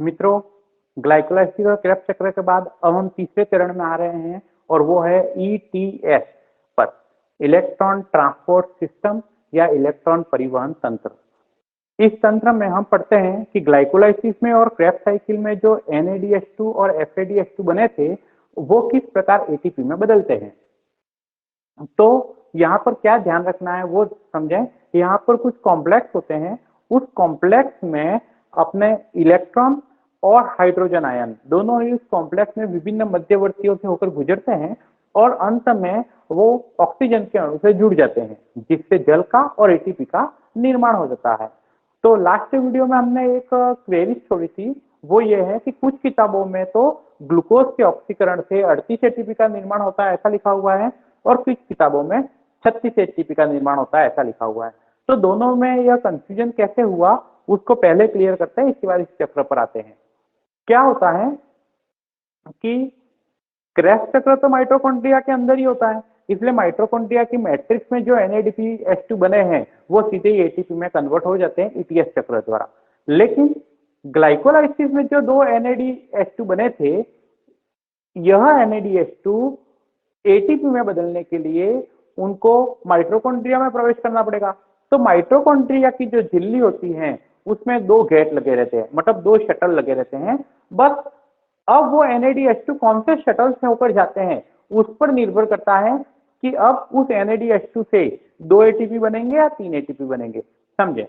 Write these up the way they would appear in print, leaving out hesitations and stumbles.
मित्रों, ग्लाइकोलाइसिस और क्रेब्स चक्र के बाद अब हम तीसरे चरण में आ रहे हैं और वो है ईटीएस पर इलेक्ट्रॉन ट्रांसपोर्ट सिस्टम या इलेक्ट्रॉन परिवहन तंत्र। इस तंत्र में हम पढ़ते हैं कि ग्लाइकोलाइसिस में और क्रेब्स साइकिल में जो NADH2 और FADH2 बने थे वो किस प्रकार एटीपी में बदलते हैं। तो यहाँ पर क्या ध्यान रखना है वो समझें। यहाँ पर कुछ कॉम्प्लेक्स होते हैं, उस कॉम्प्लेक्स में अपने इलेक्ट्रॉन और हाइड्रोजन आयन दोनों ही उस कॉम्प्लेक्स में विभिन्न मध्यवर्तियों से होकर गुजरते हैं और अंत में वो ऑक्सीजन के अणु से जुड़ जाते हैं, जिससे जल का और एटीपी का निर्माण हो जाता है। तो लास्ट वीडियो में हमने एक क्वेरी छोड़ी थी, वो ये है कि कुछ किताबों में तो ग्लूकोज के ऑक्सीकरण से 38 एटीपी का निर्माण होता है ऐसा लिखा हुआ है और कुछ किताबों में 36 एटीपी का निर्माण होता है ऐसा लिखा हुआ है। तो दोनों में यह कंफ्यूजन कैसे हुआ उसको पहले क्लियर करते हैं, इसके बाद इस चक्र पर आते हैं। क्या होता है कि क्रेब्स चक्र तो माइटोकॉन्ड्रिया के अंदर ही होता है, इसलिए माइटोकॉन्ड्रिया की मैट्रिक्स में जो NADPH2 बने हैं वो सीधे ही एटीपी में कन्वर्ट हो जाते हैं ईटीएस चक्र द्वारा। लेकिन ग्लाइकोलाइसिस में जो दो NADH2 बने थे, यह NADH2 एटीपी में बदलने के लिए उनको माइटोकॉन्ड्रिया में प्रवेश करना पड़ेगा। तो माइटोकॉन्ड्रिया की जो झिल्ली होती है उसमें दो गेट लगे रहते हैं, मतलब दो शटल लगे रहते हैं। बस अब वो NADH2 कौन से शटल से होकर जाते हैं उस पर निर्भर करता है कि अब उस NADH2 से 2 एटीपी बनेंगे या 3 एटीपी बनेंगे। समझे।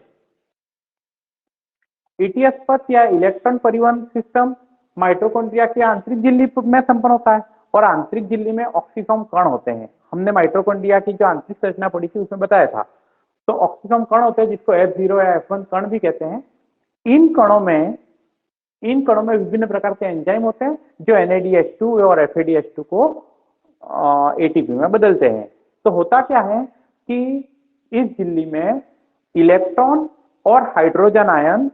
ईटीएस पथ या इलेक्ट्रॉन परिवहन सिस्टम माइटोकॉन्ड्रिया की आंतरिक झिल्ली में संपन्न होता है और आंतरिक झिल्ली में ऑक्सीसोम कण होते हैं। हमने माइटोकॉन्ड्रिया की जो आंतरिक संरचना पढ़ी थी उसमें बताया था। तो ऑक्सीसोम कण होते हैं जिसको F0 या F1 कण भी कहते हैं। इन कणों में विभिन्न प्रकार के एंजाइम होते हैं जो NADH2 और FADH2 को एटीपी में बदलते हैं। तो होता क्या है कि इस झिल्ली में इलेक्ट्रॉन और हाइड्रोजन आयन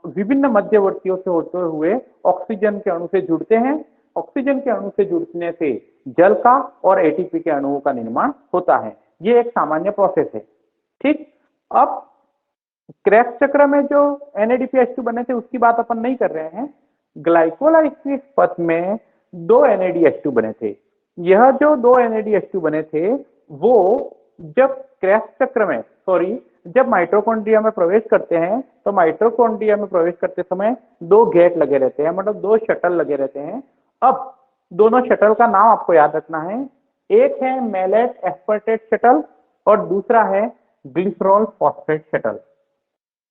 विभिन्न मध्यवर्तियों से होते हुए ऑक्सीजन के अणु से जुड़ते हैं। ऑक्सीजन के अणु से जुड़ने से जल का और एटीपी के अणुओं का निर्माण होता है। ये एक सामान्य प्रोसेस है। ठीक। अब क्रेब्स चक्र में जो NADPH2 बने थे उसकी बात अपन नहीं कर रहे हैं। ग्लाइकोलाइसिस पथ में दो NADH2 बने थे। यह जो दो NADH2 बने थे वो जब क्रेब्स चक्र में जब माइटोकॉन्ड्रिया में प्रवेश करते हैं तो माइटोकॉन्ड्रिया में प्रवेश करते समय दो गेट लगे रहते हैं, मतलब दो शटल लगे रहते हैं। अब दोनों शटल का नाम आपको याद रखना है। एक है मैलेट एस्पर्टेट शटल और दूसरा है ग्लिसरॉल फॉस्फेट शटल।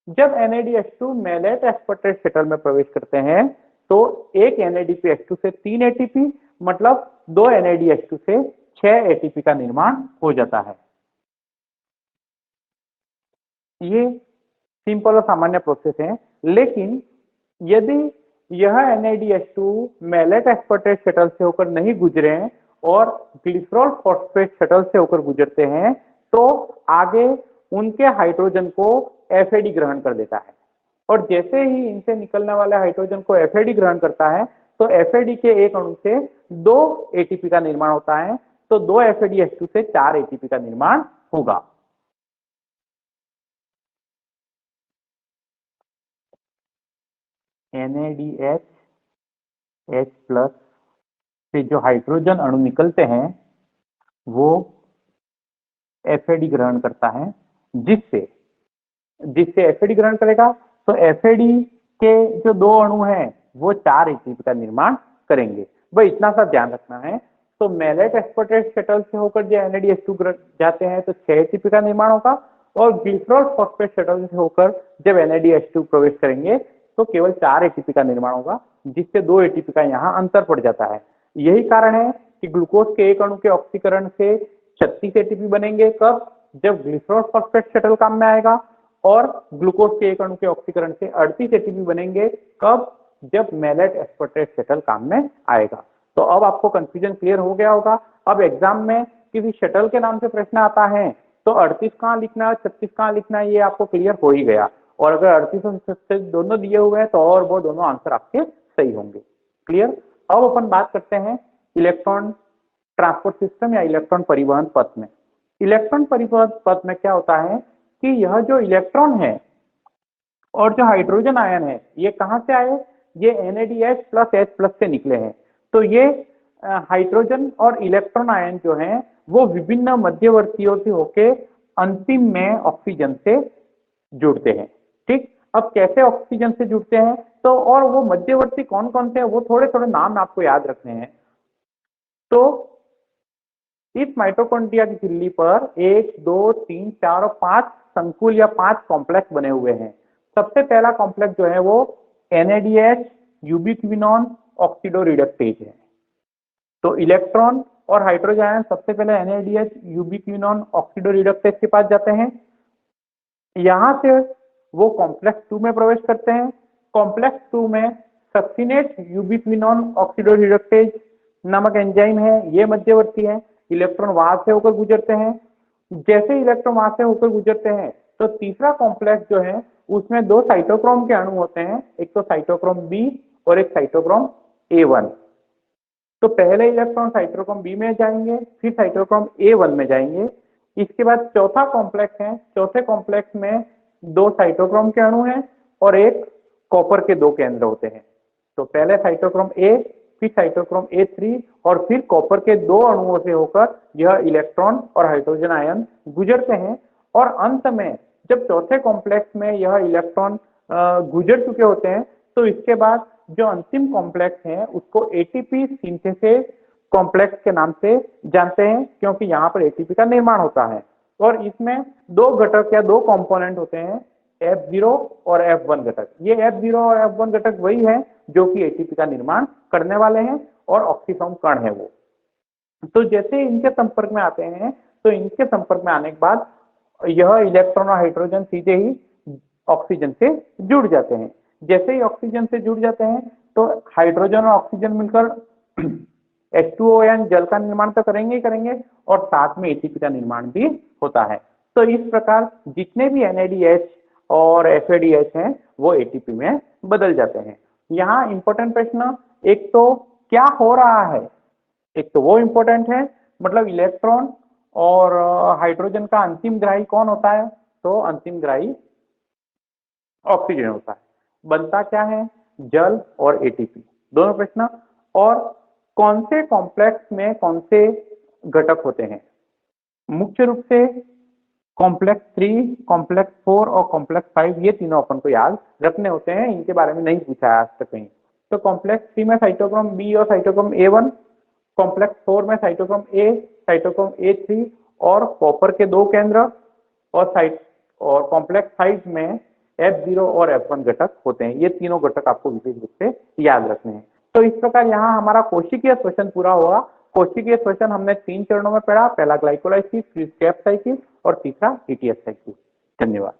जब NADH2 मैलेट एस्पर्टेट शटल में प्रवेश करते हैं तो एक NADPH2 से 3 एटीपी, मतलब दो NADH2 से 6 एटीपी का निर्माण हो जाता है। ये सिंपल और सामान्य प्रोसेस है। लेकिन यदि यह NADH2 मैलेट एस्पर्टेट शटल से होकर नहीं गुजरे और ग्लिसरॉल फॉस्फेट शटल से होकर गुजरते हैं तो आगे उनके हाइड्रोजन को FAD ग्रहण कर लेता है और जैसे ही इनसे निकलने वाले हाइड्रोजन को FAD ग्रहण करता है तो FAD के एक अणु से 2 एटीपी का निर्माण होता है। तो 2 FADH2 से 4 एटीपी का निर्माण होगा। NADH H+ से जो हाइड्रोजन अणु निकलते हैं वो FAD ग्रहण करता है, जिससे FAD ग्रहण करेगा तो FAD के जो दो अणु हैं वो 4 एटीपी का निर्माण करेंगे। भाई इतना सा ध्यान रखना है। तो मैलेट एस्पर्टेट शटल से होकर जो NADH2 जाते हैं तो 6 एटीपी का निर्माण होगा और ग्लिसरॉल फॉस्फेट शटल से होकर जब NADH2 प्रवेश करेंगे तो केवल 4 एटीपी का निर्माण होगा, जिससे 2 एटीपी का यहाँ अंतर पड़ जाता है। यही कारण है कि ग्लूकोज के एक अणु के ऑक्सीकरण से 36 एटीपी बनेंगे कब, जब ग्लिसरॉल फॉस्फेट शटल काम में आएगा, और ग्लूकोज के एक अणु के ऑक्सीकरण से 38 एटीपी बनेंगे कब, जब मैलेट एस्पर्टेट शटल काम में आएगा। तो अब आपको कंफ्यूजन क्लियर हो गया होगा। अब एग्जाम में किसी शटल के नाम से प्रश्न आता है तो 38 कहाँ लिखना है 36 कहाँ लिखना है ये आपको क्लियर हो ही गया। और अगर 38 और 36 दोनों दिए हुए हैं तो और वो दोनों आंसर आपके सही होंगे। क्लियर। अब अपन बात करते हैं इलेक्ट्रॉन ट्रांसपोर्ट सिस्टम या इलेक्ट्रॉन परिवहन पथ में। इलेक्ट्रॉन परिवहन पथ में क्या होता है कि यह जो इलेक्ट्रॉन है और जो हाइड्रोजन आयन है ये कहाँ से आए, ये NADH प्लस H+ से निकले हैं। तो ये हाइड्रोजन और इलेक्ट्रॉन आयन जो हैं वो विभिन्न मध्यवर्तियों से होके अंतिम में ऑक्सीजन से जुड़ते हैं। ठीक, अब कैसे ऑक्सीजन से जुड़ते हैं, तो और वो मध्यवर्ती कौन कौन से हैं वो थोड़े थोड़े नाम आपको याद रखने हैं। तो इस माइटोकॉन्ड्रिया की झिल्ली पर 1, 2, 3, 4 और 5 संकुल या 5 कॉम्प्लेक्स बने हुए हैं। सबसे पहला कॉम्प्लेक्स जो है वो NADH यूबिक्विनोन ऑक्सीडोरिडक्टेज है। तो इलेक्ट्रॉन और हाइड्रोजन आयन सबसे पहले NADH यूबिक्विनोन ऑक्सीडोरिडक्टेज के पास जाते हैं। यहां से वो कॉम्प्लेक्स 2 में प्रवेश करते हैं। कॉम्प्लेक्स 2 में सक्सिनेट यूबिक्विनोन ऑक्सीडोरिडक्टेज नामक एंजाइम है, ये मध्यवर्ती है। इलेक्ट्रॉन वहां से होकर गुजरते हैं। जैसे इलेक्ट्रॉन वहां से होकर गुजरते हैं तो तीसरा कॉम्प्लेक्स जो है उसमें 2 साइटोक्रोम के अणु होते हैं, एक तो साइटोक्रोम B और एक साइटोक्रोम A1। तो पहले इलेक्ट्रॉन साइटोक्रोम B में जाएंगे, फिर साइटोक्रोम A1 में जाएंगे। इसके बाद चौथा कॉम्प्लेक्स है, चौथे कॉम्प्लेक्स में 2 साइटोक्रोम के अणु हैं और एक कॉपर के 2 केंद्र होते हैं। तो पहले साइटोक्रोम A, फिर साइटोक्रोम A3 और फिर कॉपर के 2 अणुओं से होकर यह इलेक्ट्रॉन और हाइड्रोजन आयन गुजरते हैं। और अंत में जब चौथे कॉम्प्लेक्स में यह इलेक्ट्रॉन गुजर चुके होते हैं तो इसके बाद जो अंतिम कॉम्प्लेक्स है उसको ATP सिंथेसिस कॉम्प्लेक्स के नाम से जानते हैं, क्योंकि यहाँ पर ATP का निर्माण होता है। और इसमें 2 घटक या 2 कंपोनेंट होते हैं, F0 और F1 घटक। ये F0 और F1 घटक वही है जो कि ATP का निर्माण करने वाले हैं और ऑक्सीफॉर्म कण है वो। तो जैसे इनके संपर्क में आते हैं तो इनके संपर्क में आने के बाद यह इलेक्ट्रॉन और हाइड्रोजन सीधे ही ऑक्सीजन से जुड़ जाते हैं। जैसे ही ऑक्सीजन से जुड़ जाते हैं तो हाइड्रोजन और ऑक्सीजन मिलकर H2O यानी जल का निर्माण तो करेंगे ही करेंगे और साथ में ATP का निर्माण भी होता है। तो इस प्रकार जितने भी NADH और FADH हैं वो ATP में बदल जाते हैं। यहाँ इंपॉर्टेंट प्रश्न, एक तो क्या हो रहा है, एक तो वो इंपॉर्टेंट है, मतलब इलेक्ट्रॉन और हाइड्रोजन का अंतिम ग्राही कौन होता है, तो अंतिम ग्राही ऑक्सीजन होता है। बनता क्या है, जल और ATP, दोनों प्रश्न। और कौन से कॉम्प्लेक्स में कौन से घटक होते हैं, मुख्य रूप से कॉम्प्लेक्स 3, कॉम्प्लेक्स 4 और कॉम्प्लेक्स 5, ये तीनों अपन को याद रखने होते हैं, इनके बारे में नहीं पूछा है आज तक कहीं। तो कॉम्प्लेक्स 3 में साइटोक्रोम B और साइटोक्रोम A1, कॉम्प्लेक्स 4 में साइटोक्रोम A, साइटोक्रोम A3 और कॉपर के 2 केंद्र, और कॉम्प्लेक्स 5 में F0 और F1 घटक होते हैं। ये तीनों घटक आपको विशेष रूप से याद रखने हैं। तो इस प्रकार यहाँ हमारा कोशिकीय श्वसन पूरा हुआ। कोशिकीय श्वसन हमने 3 चरणों में पढ़ा, पहला ग्लाइकोलाइसिस, फिर स्टेप साइकिल और तीसरा ETS साइकिल। धन्यवाद।